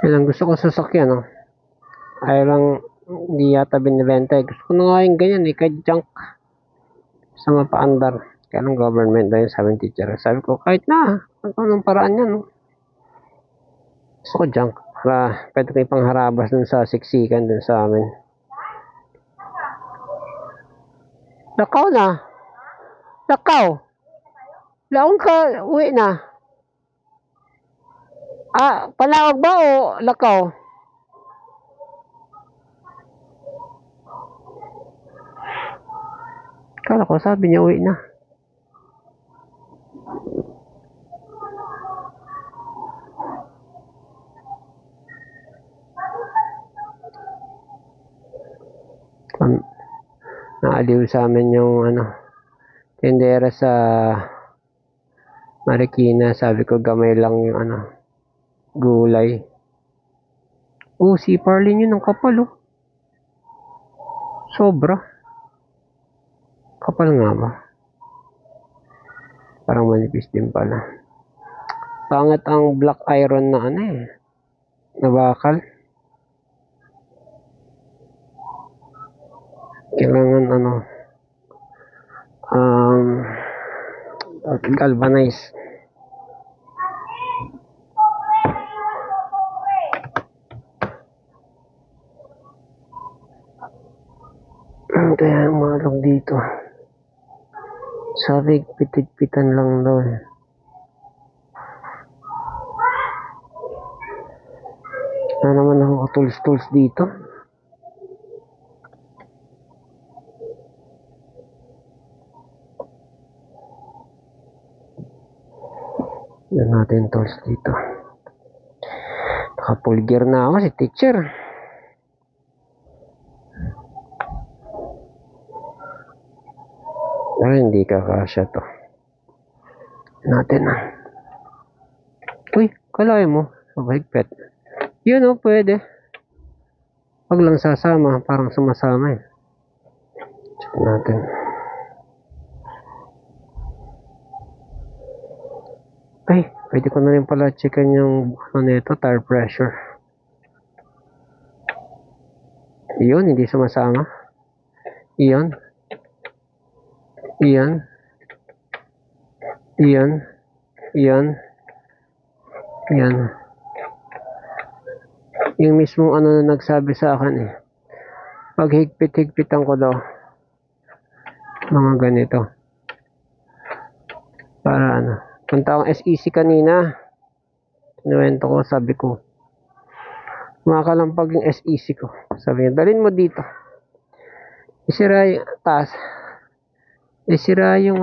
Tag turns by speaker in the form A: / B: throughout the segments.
A: Yan ang gusto ko sasakyan, no? Ayaw lang, hindi yata binibenta. Gusto ko na nga yung ganyan, kahit junk sa mapaandar. Kaya ng government daw yung sabi ng teacher. Sabi ko, kahit na, anong paraan yan, no? Gusto ko junk. Para pwede ko ipangharabas dun sa siksikan dun sa amin. Lakaw na. Lakaw. Laon ka, uwi na. Palawag ba o lakaw? Kala ko sabi niya uwi na. Naaliw sa amin yung tindera sa Marikina. Sabi ko gamay lang yung gulay. Si Parlin yun ang kapal, oh. Sobra. Kapal nga ba? Parang manipis din pala. Pangit ang black iron na na bakal. Kailangan galvanize. Kaya malog dito. Sabi, pitit-pitan lang daw. Naman ako tools dito. Yan natin tools dito. Naka-full gear na ako si teacher. Pero hindi kakasya to. Natin Uy, kalay mo. Mahigpit. Yun pwede. Pag lang sasama, parang sumasama Check natin. Pwede ko na rin pala checkan yung nito, tire pressure. Yun, hindi sumasama. Iyon. Yung mismong na nagsabi sa akin pag higpit-higpitan ko daw mga ganito para punta akong SEC kanina, kinuwento ko, sabi ko makakalampag yung SEC ko, sabi niya dalhin mo dito, isira yung taas, isira yung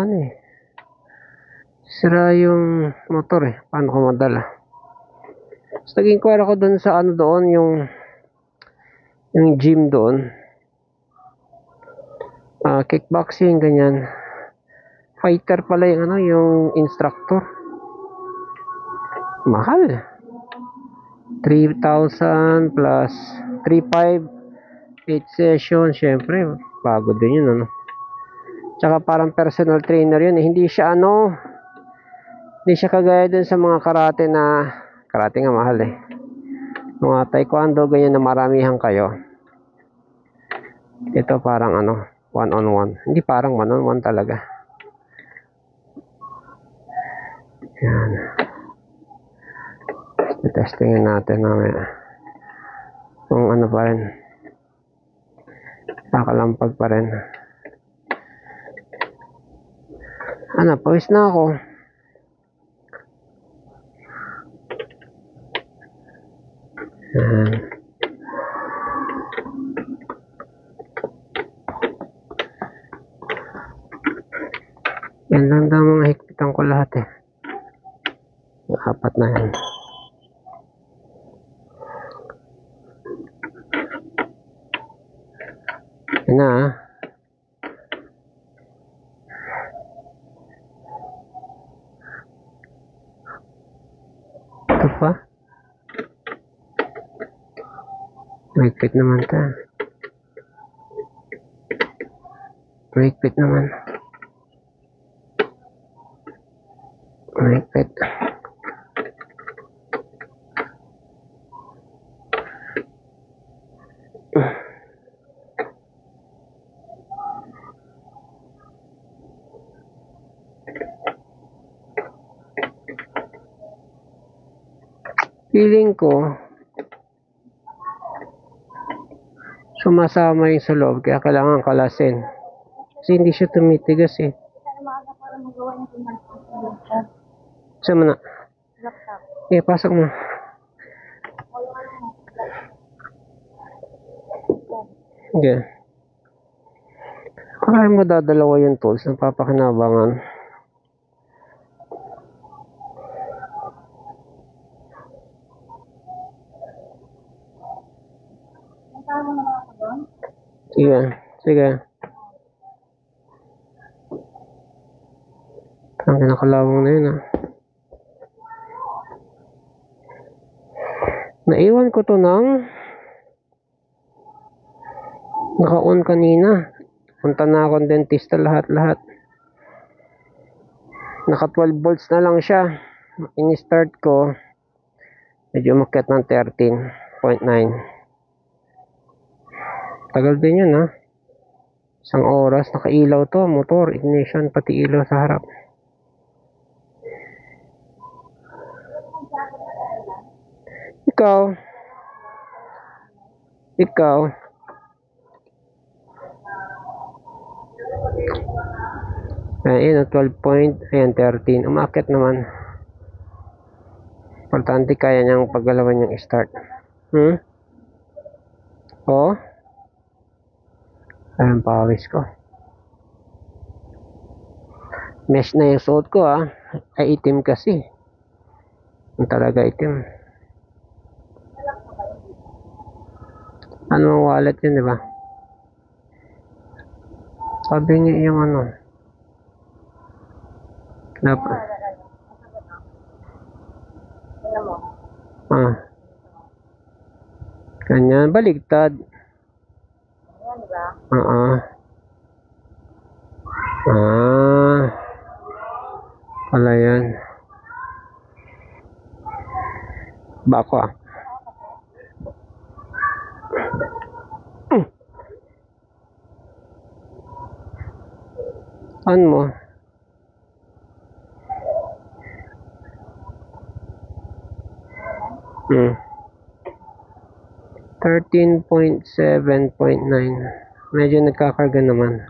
A: sira yung motor paano ko madala. So, nag-inquire ako doon sa doon yung gym doon, kickboxing ganyan, fighter pala yung yung instructor, mahal, 3,000 plus 3,500, 8 session, syempre bago din yun tsaka parang personal trainer yun hindi siya hindi siya kagaya dun sa mga karate nga mahal mga taekwondo ganyan na maramihan kayo. Ito parang one on one, hindi parang one on one talaga. Yan, testingin natin mamaya kung pa rin, nakalampag pa rin. Pawis na ako. Yan lang daw mga higpitan ko lahat apat na yan. Yan na ito pa mahigpit naman mahigpit Feeling ko, sumasama yung sa loob, kaya kailangan kalasin. Kasi hindi siya tumitigas eh. Saan mo na? Eh, pasok mo. Okay. Kaya mo dadalawa yung tools na papakinabangan. Sige, sige. Ang nakalawang na yun ah. Naiwan ko to ng naka-on kanina. Punta na akong dentista lahat-lahat. Naka 12 volts na lang siya. In-start ko. Medyo umakyat ng 13.9. Tagal din yun ha. Isang oras. Nakailaw to. Motor, ignition, pati ilaw sa harap. Ikaw. Ayan, 12 point. Ayan, 13. Umakit naman. Importante kaya niyang paggalawan yung start. Oh. Ayan, pawis ko. Mesh na yung suot ko ah. Ay, itim kasi. Yung talaga itim. Ano ang wallet yun, di ba? Sabi niya yung ano. Ganyan, baligtad. Ayan, diba? Wala yan. Bako ah. Saan mo? Hmm. 13.7.9. Medyo nagkakarga naman.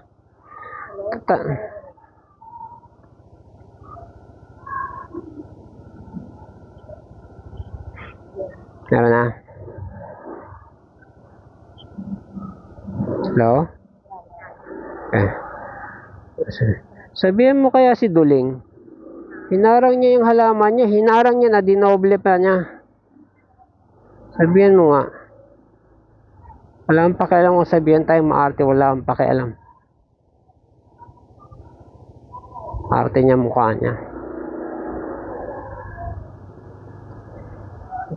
A: Meron na. Hello? Okay. Sabihin mo kaya si Duling, hinarang niya yung halaman niya, hinarang niya na dinoble pa niya. Sabihin mo nga. Wala ang pakialam kung sabihin tayo maarte, wala ang pakialam. Arte niya mukha niya.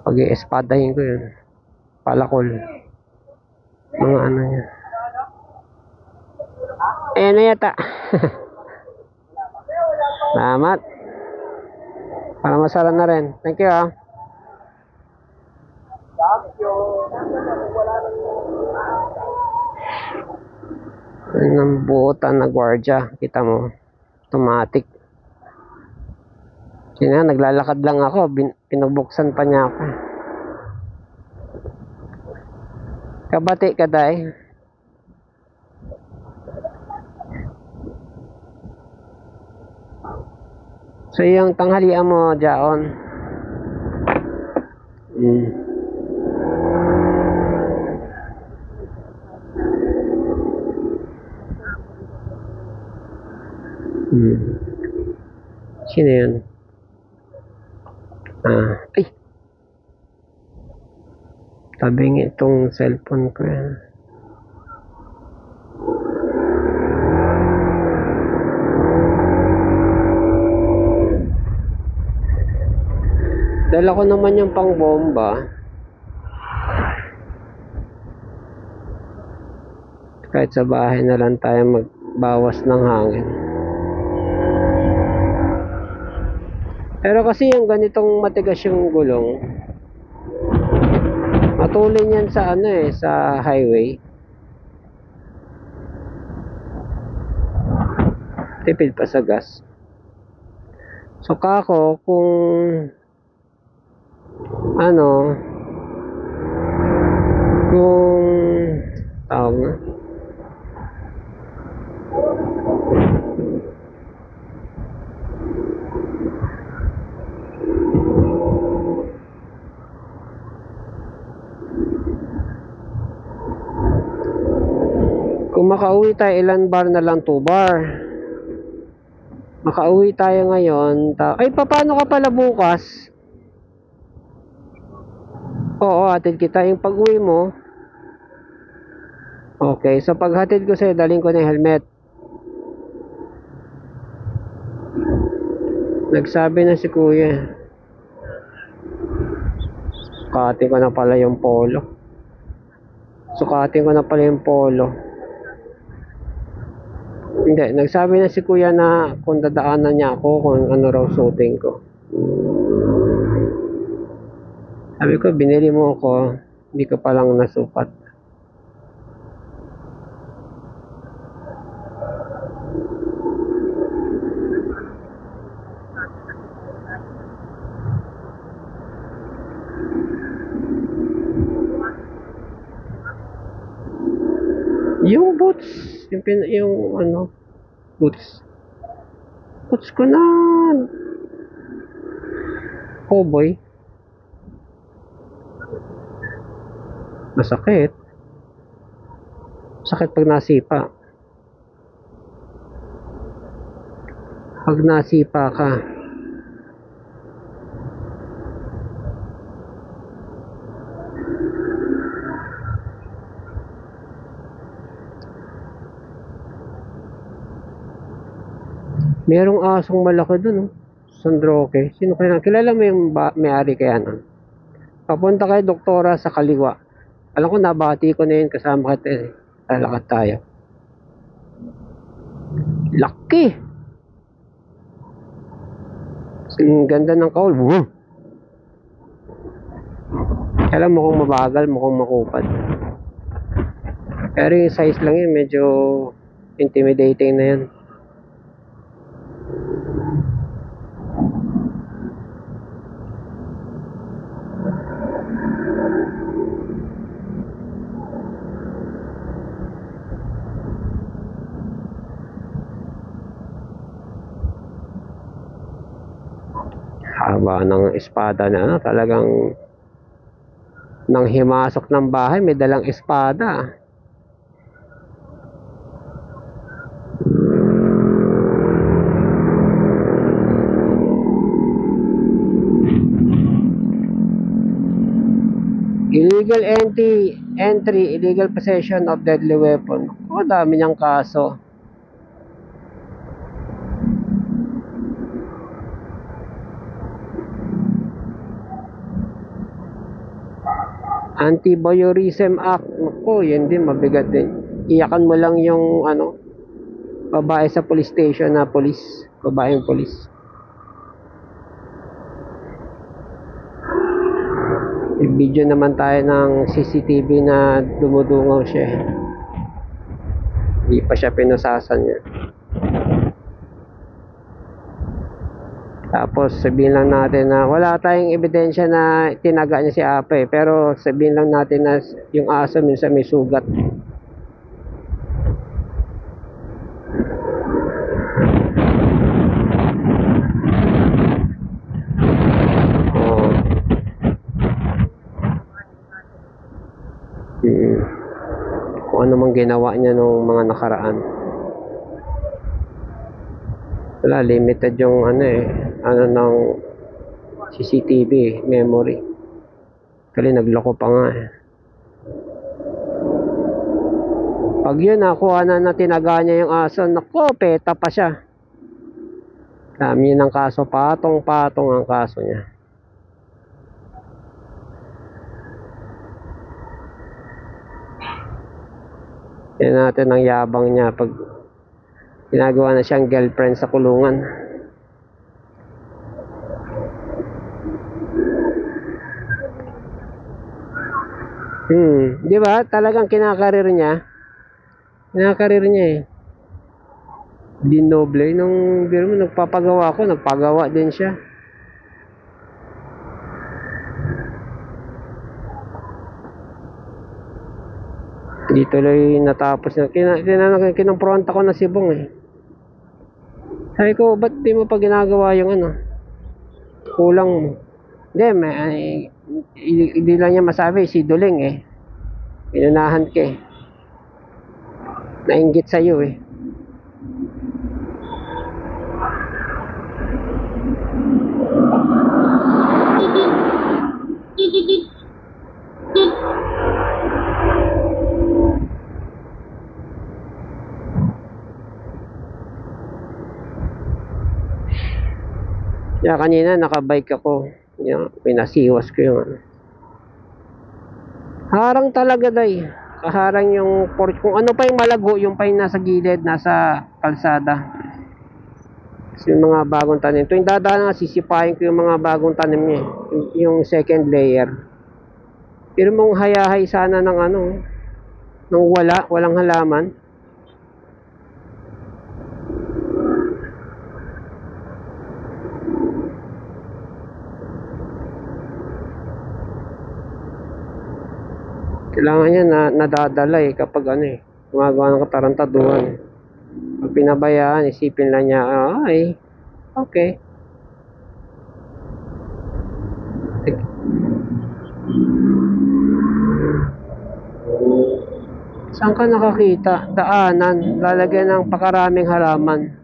A: Pag i-espadahin ko yun. Palakol. Mga ano niya. Ayan na yata. Salamat. Para masara na rin. Thank you ah. Ng buotan na gwardiya. Kita mo. Automatic. Kasi nga, naglalakad lang ako. Pinubuksan pa niya ako. Kabati ka day. So yung tanghalian mo dyan. Sino yun? Ay! Tabing itong cellphone ko yan. Dala ko naman yung pang bomba. Kahit sa bahay na lang tayo magbawas ng hangin. Pero kasi yung ganitong matigas yung gulong, matulin yan sa ano eh, sa highway. Tipid pa sa gas. So kako, kung ano, kung tawag na, kung makauwi tayo, ilan bar na lang? 2 bar. Makauwi tayo ngayon. Ay, paano ka pala bukas? Oo, hatid kita. Yung pag-uwi mo, okay. So, pag hatid ko sa'yo, daling ko na yung helmet. Nagsabi na si kuya. Sukatin ko na pala yung polo. Hindi, nagsabi na si kuya na kung dadaanan niya ako, kung ano raw suotin ko. Sabi ko, binili mo ako, hindi ko palang nasukat. Yung boots, yung ano, boots ko na cowboy. Masakit pag nasipa ka. Merong asong malaki dun, oh. San Roque. Sino kaya? Kilala mo yung may-ari kaya nun? Papunta kay doktora sa kaliwa. Alam ko, nabati ko na yun, kasama ka eh. Lalakad tayo. Laki! Ang ganda ng kaul. Alam mo kung mabagal, mukhang makupad. Pero yung size lang yun, medyo intimidating na yan. Haba ng espada na ano, talagang nang himasok ng bahay, may dalang espada. Illegal entry, illegal possession of deadly weapon. O, dami niyang kaso. Anti-voyeurism Act. Naku, yun din, mabigat din. Iyakan mo lang yung ano, babae sa police station na police. Babaeng police. I-video naman tayo ng CCTV na dumudungaw siya. Hindi pa siya pinusasan niya. Tapos sabihin lang natin na wala tayong ebidensya na tinaga niya si Ape, pero sabihin lang natin na yung aso minsan may sugat. Kung ano mang ginawa niya nung mga nakaraan. Wala, limited yung ano ng CCTV memory. Kali nagloko pa nga eh. Pag yun nakuha na tinaga niya yung aso, nako, peta pa siya. Dami ng kaso, patong-patong ang kaso niya. Yan natin ang yabang niya pag ginagawa na siyang girlfriend sa kulungan. Di ba? Talagang kinakarir niya. Kinakarir niya eh. Dinoble. Nung biro mo, nagpapagawa din siya. Hindi tuloy natapos na. Kinumpronta ko na si Bong eh. Sabi ko, ba't di mo pa ginagawa yung ano? Kulang mo. Hindi, hindi lang niya masabi, si Duling eh. Inunahan ka eh. Nainggit sa'yo eh. Kaya kanina nakabike ako. Pinasiwas ko yung ano. Harang talaga day. Kaharang yung porch. Kung ano pa yung malago, yung pa yung nasa gilid, nasa kalsada. Kasi yung mga bagong tanim. Tuwing dadaan nga, sisipahin ko yung mga bagong tanim niya. Yung second layer. Pero mong hayahay sana ng ano, ng walang halaman. Kailangan niya nadadala eh kapag ano eh, gumagawa ng katarantaduhan. Pag pinabayaan, isipin lang niya, ay, okay. Saan ka nakakita? Daanan, lalagyan ng pakaraming halaman.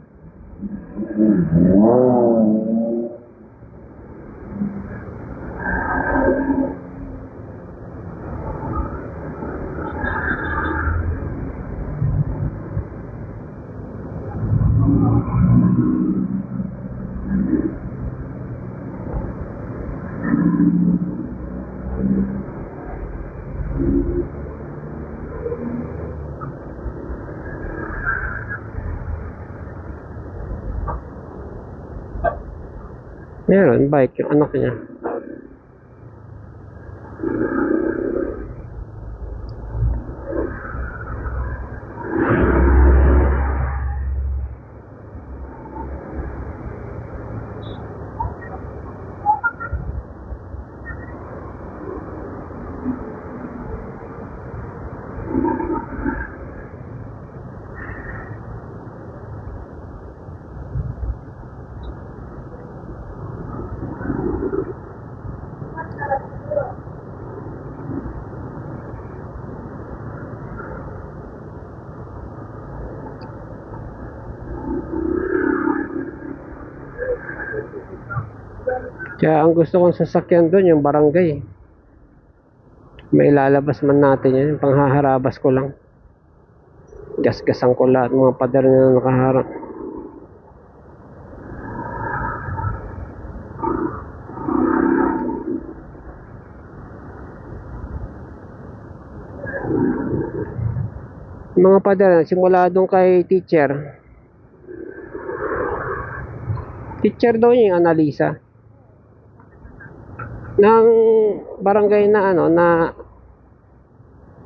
A: Meron, bike yung anak niya. Kaya ang gusto kong sasakyan doon yung barangay. May lalabas man natin yun, yung panghaharabas ko lang. Gasgasan ko lahat mga pader na nakaharap. Mga pader, simula doon kay teacher. Teacher daw niya yung analisa ng barangay na ano na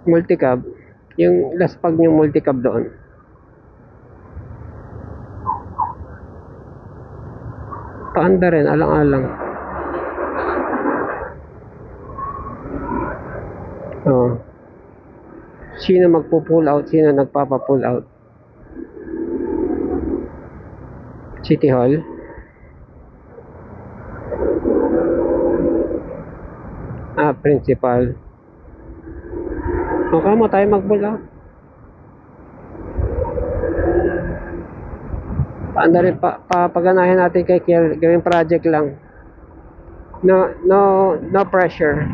A: multicab, yung laspag yung multicab doon. Paanda rin, alang-alang. Oh. Sino magpo-pull out, sino nagpapa-pull out? City Hall. Principal. Okay mo tayo mag-pull out. Paanda rin, papaganahin natin kay Kiel, gawing project lang. No pressure.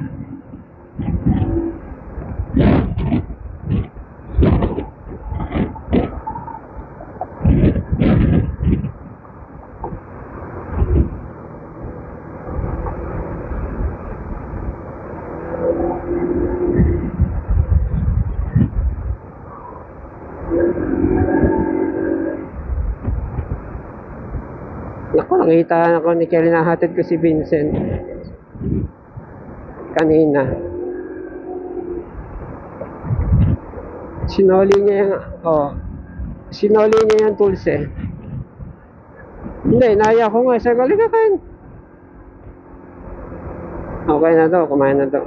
A: Naku, nakita ako ni Kelly, nahatid ko si Vincent kanina. Sinoli niya yung tools eh. Hindi, naya ko nga. Sabi ko, halika kain. Okay na daw, kumain na daw.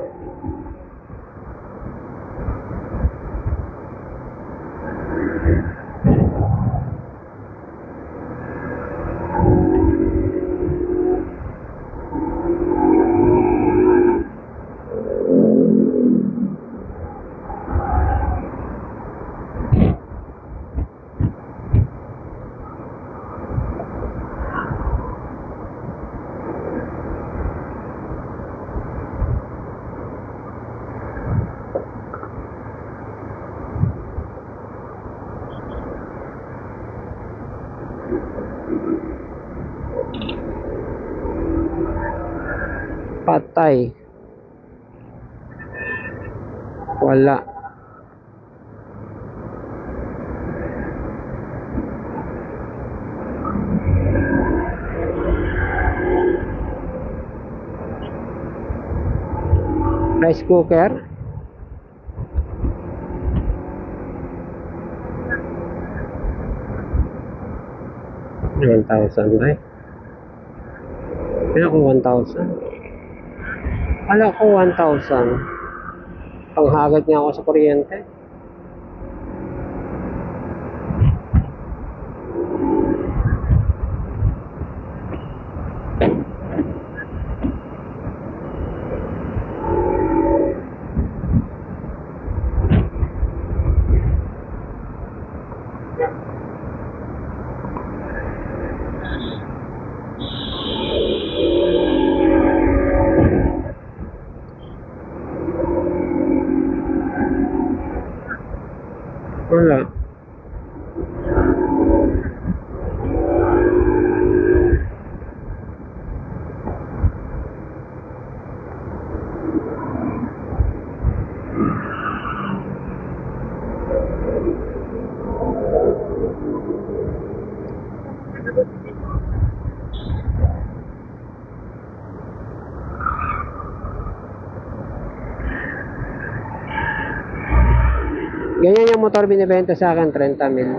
A: Patay. Wala. Rice cooker. $1,000 ba? Kaya ko 1,000. Wala ko 1,000. Panghagad nga ako sa kuryente. Wala. Ganyan yung motor binibenta sa akin, 30 mil.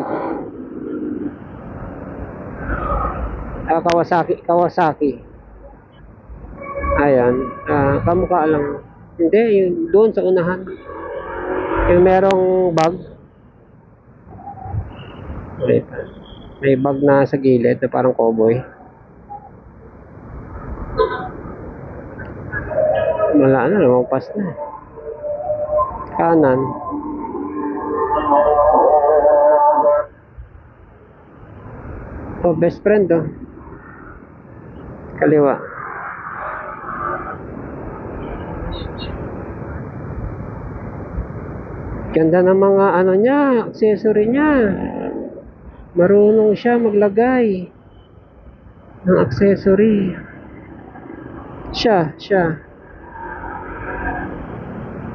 A: Kawasaki. Ayan. Kamukha lang. Hindi, yung doon sa unahan. Yung merong bag. May bag na sa gilid na parang cowboy. Wala na, lumampas na. Kanan. Oh, best friend oh. Kaliwa. Ganda ng mga ano niya, accessory niya. Marunong siya maglagay ng accessory. Siya.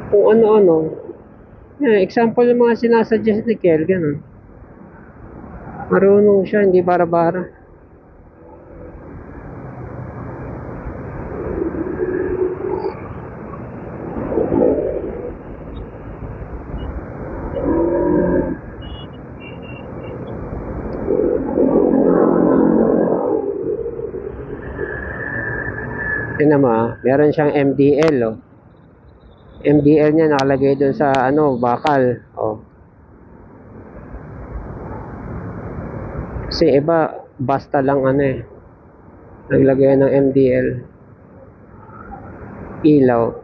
A: Kung ano-ano. Yeah, example yung mga sinasuggest ni Kel, ganun. Marunong siya, hindi bara-bara. Tingnan mo, meron siyang MDL oh. MDL niya nakalagay doon sa ano, bakal oh. Kasi iba basta lang ano eh, naglagay ng MDL ilaw.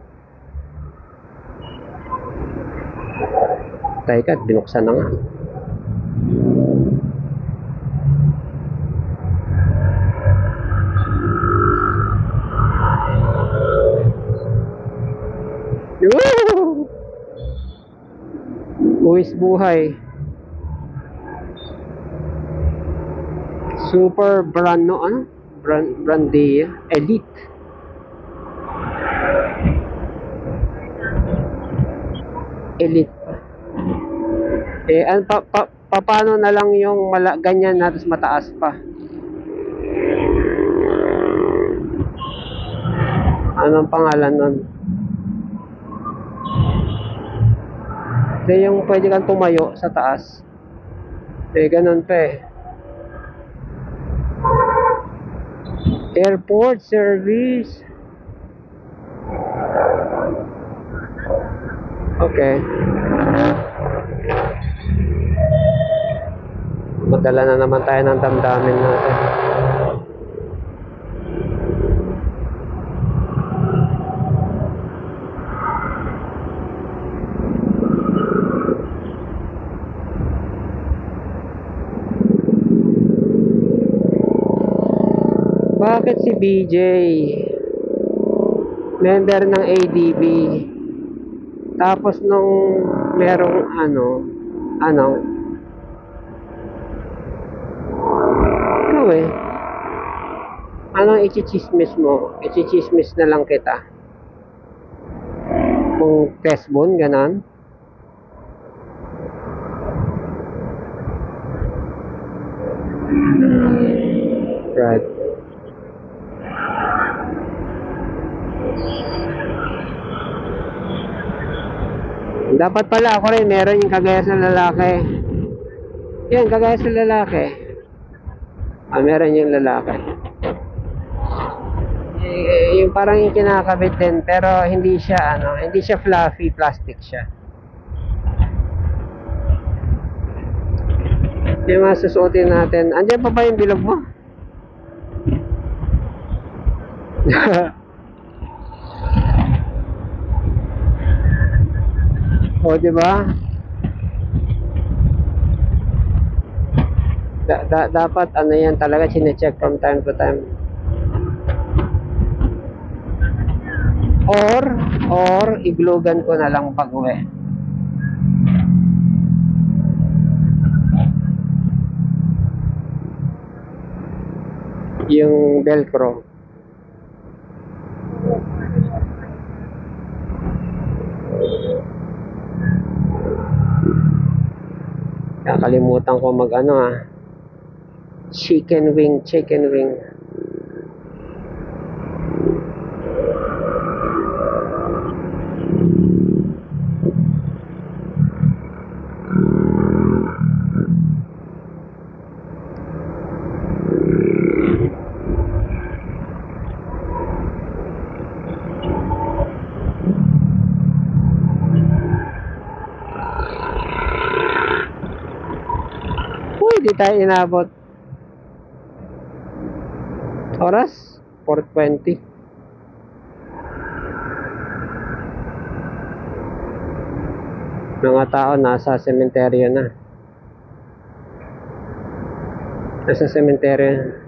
A: Teka, binuksan na nga. Uwis buhay. Super brand no ano? Brandy Elite. Paano na lang yung ganyan na tapos mataas pa? Anong pangalan nun? Yung pwede kang tumayo sa taas. Ganun pa eh. Airport service. Okay. Madala na naman tayo ng damdamin natin. Bakit si BJ member ng ADB tapos nung merong ikaw eh, anong ichichismis mo? Ichichismis na lang kita. Kung test bone, ganon. Right. Dapat pala ako rin meron yung kagaya sa lalaki. Yan, kagaya sa lalaki. Meron yung lalaki. Yung parang yung kinakabit din, pero hindi siya hindi siya fluffy, plastic siya. Yung mga susuotin natin. Andiyan pa ba yung bilog mo? O, diba? Dapat yan talaga chine-check from time to time. Or iglugan ko na lang pag-uwi. Yung velcro. Nakalimutan ko mag chicken wing. Di tayo inabot. Oras 4:20. Mga tao nasa sementeryo na. Nasa sementeryo.